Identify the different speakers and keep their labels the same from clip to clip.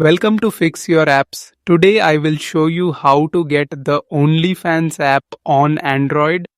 Speaker 1: Welcome to Fix Your Apps. Today I will show you how to get the Onlyfans app on Android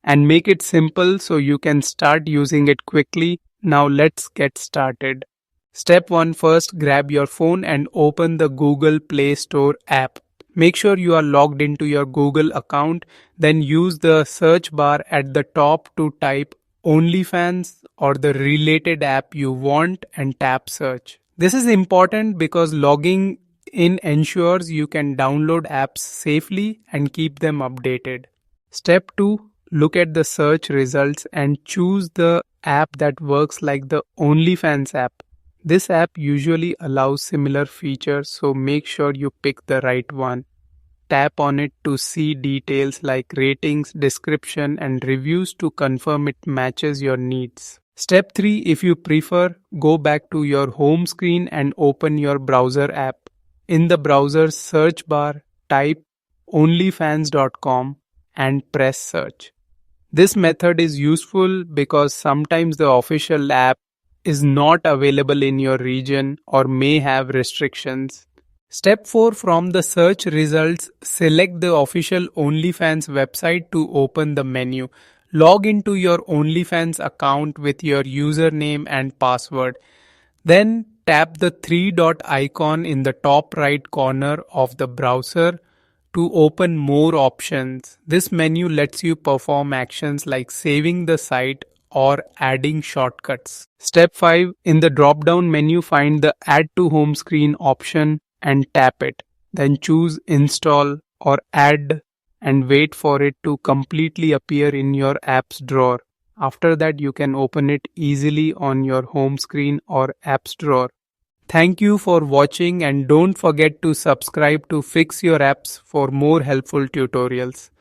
Speaker 1: and make it simple so you can start using it quickly. Now let's get started. Step 1. First, grab your phone and open the Google Play Store app. Make sure you are logged into your Google account, then use the search bar at the top to type Onlyfans or the related app you want and tap search. This is important because logging in ensures you can download apps safely and keep them updated. Step 2. Look at the search results and choose the app that works like the OnlyFans app. This app usually allows similar features, so make sure you pick the right one. Tap on it to see details like ratings, description, and reviews to confirm it matches your needs. Step 3. If you prefer, go back to your home screen and open your browser app. In the browser search bar, type onlyfans.com and press search. This method is useful because sometimes the official app is not available in your region or may have restrictions. Step 4. From the search results, select the official OnlyFans website to open the menu. Log into your OnlyFans account with your username and password. Then tap the three-dot icon in the top right corner of the browser to open more options. This menu lets you perform actions like saving the site or adding shortcuts. Step 5. In the drop-down menu, find the Add to Home Screen option and tap it. Then choose Install or Add and wait for it to completely appear in your apps drawer. After that, you can open it easily on your home screen or apps drawer. Thank you for watching and don't forget to subscribe to Fix Your Apps for more helpful tutorials.